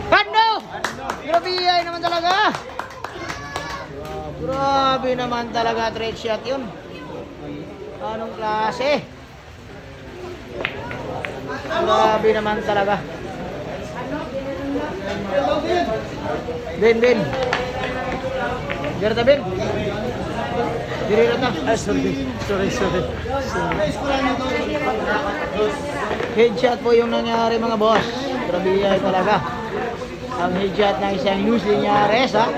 Pando! Grabe naman talaga. Grabe naman talaga, trade shot yun. Anong klase? Grabe naman talaga. Ben. Gerta Ben. Dirira na. Sorry. Headshot po yung nangyari mga boss. Grabe talaga. Ang headshot ng isang Luis Liñares ha.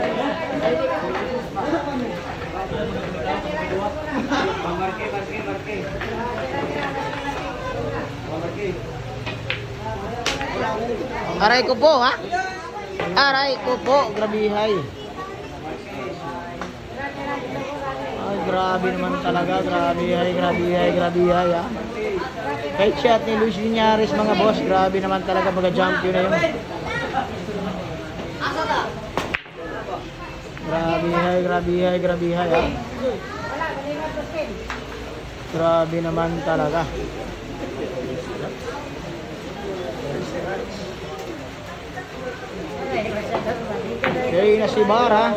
Aray ko po ha. Aray ko po. Grabihay. Ay grabe naman talaga. Grabihay ha. Headshot ni Luis Liñares mga boss. Grabe naman talaga. Pagka-champion na yun. Grabihay ha. Grabe naman talaga. Okay na si Bara.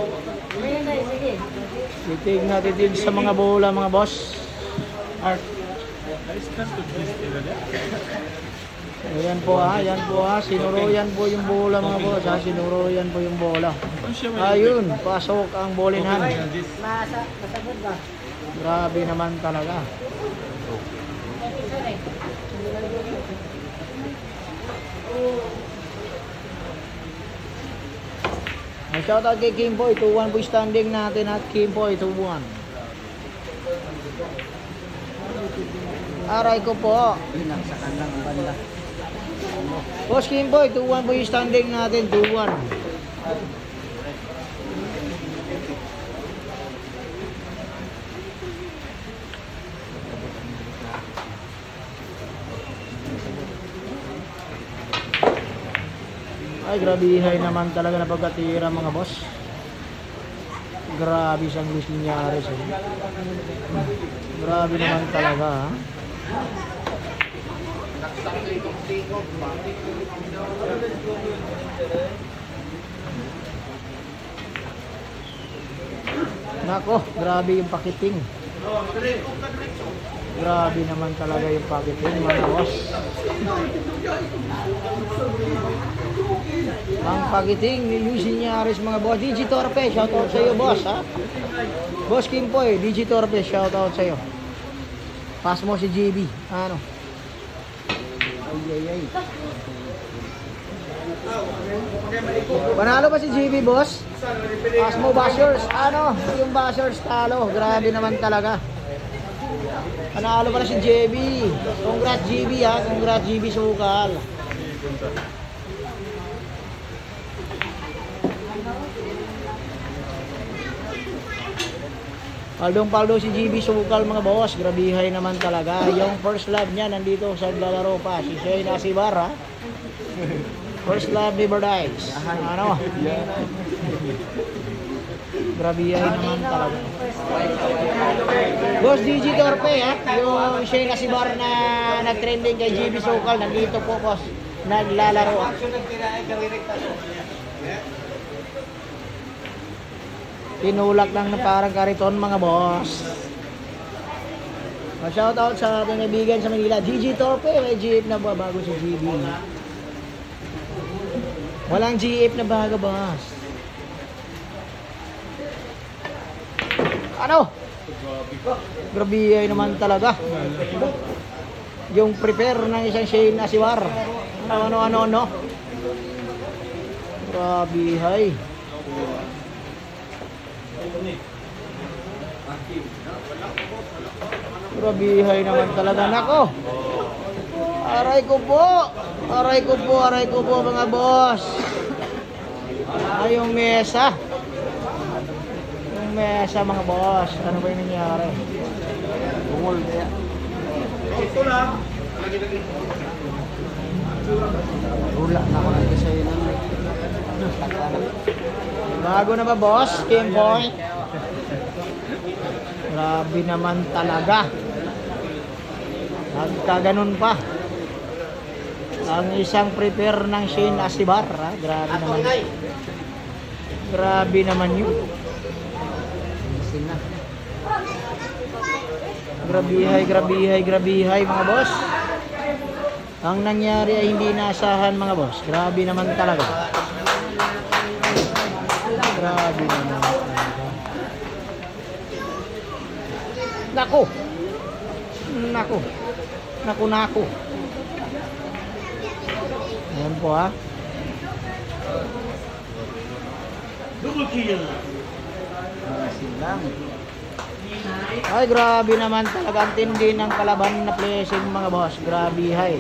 Titig na titig sa mga bola mga boss. Ayan po ha. Sinuruyan po yung bola mga boss ha. Sinuruyan po yung bola. Ayun, pasok ang bolinhan. Grabe naman talaga. Shoutout kay Kimboy, 2-1 po standing natin at Kimboy, 2-1. Aray ko po. Sa kanang banda. Boss Kimboy, 2-1 po yung standing natin, 2-1. Ay, grabihay naman talaga na pagkatira mga boss. Grabe siyang Luis Liñares. Grabe naman talaga ha. Nako, grabe yung pakiting. Grabe naman talaga yung pakiting mga boss. Ang pagiting ni Luis Liñares mga boss. Digitorpe, shoutout sa iyo boss ha. Boss Kimpoy, Digitorpe, shoutout sa iyo. Pass mo si GB. Ano? Ay. Panalo ba si GB boss? Pass mo bashers. Ano? Yung bashers talo. Grabe naman talaga. Panalo pala si JB. Congrats GB ha. Congrats GB Sukal. Paldong-paldo si GB Sukal mga boss. Grabihay naman talaga. Yung first love niya nandito sa lalaro pa. Si Shayna Sibarra. First love never dies. Ano? Grabihay naman talaga. Boss DG Torpe ha. Yung Shayna Sibarra na nag-trending kay GB Sukal. Nandito po boss. Naglalaro. Tinulak lang na parang kariton mga boss. Shoutout sa ating kaibigan sa Manila. GG Torpe, may GF na bago si GB. Walang GF na bago boss. Ano? Grabe naman talaga. Yung prepare ng isang Shayna Sibar. Ano. Grabe hay. Grabihay naman talaga. Nako. Aray ko po mga boss. Ay, yung mesa. Yung mesa mga boss. Ano ba yung nangyari? Bungol kaya. Ito lang. Rula na ako lang sa'yo naman. Bago na ba, boss? Game point. Grabe naman talaga. Nagkaganon pa. Ang isang prepare ng Shane Asibar. Ha? Grabe naman. Grabe naman yun. Grabihay mga boss. Ang nangyari ay hindi naasahan mga boss. Grabe naman talaga. Grabe naman talaga. Nako. Ayan po ha. Double kill. Ay, grabe naman talaga. Ang tindi ng kalaban na placing mga boss. Grabe hay.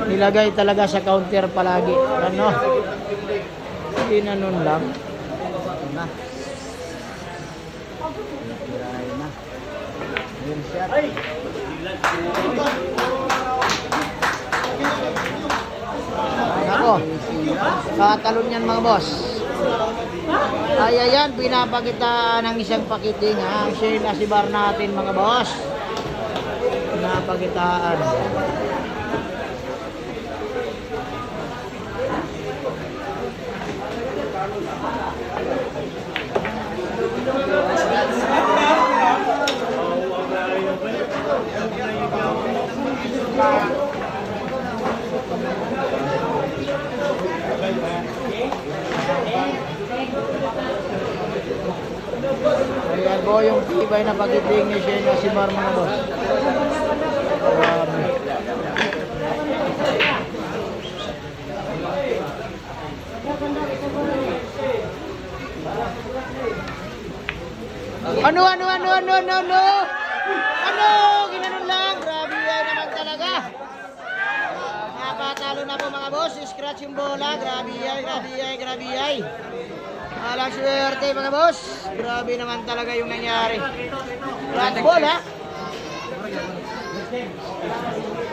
Nilagay talaga sa counter palagi. Ano? Hindi na nun lang. Ito na. Ayun siya. Ako. Katalon yan mga boss. Ay, ayan, pinapakita ng isang pakiting ang Shane Asibar natin mga boss. Pinapakitaan. Ayan po yung tibay na pagiting ni Shane Asibar mga boss. Ano? Ginanon lang. Grabe yan naman talaga. Napatalo na po mga boss. Scratch yung bola. Grabe ay. Alang swerte mga boss. Grabe naman talaga yung nangyari. Flat ball ha.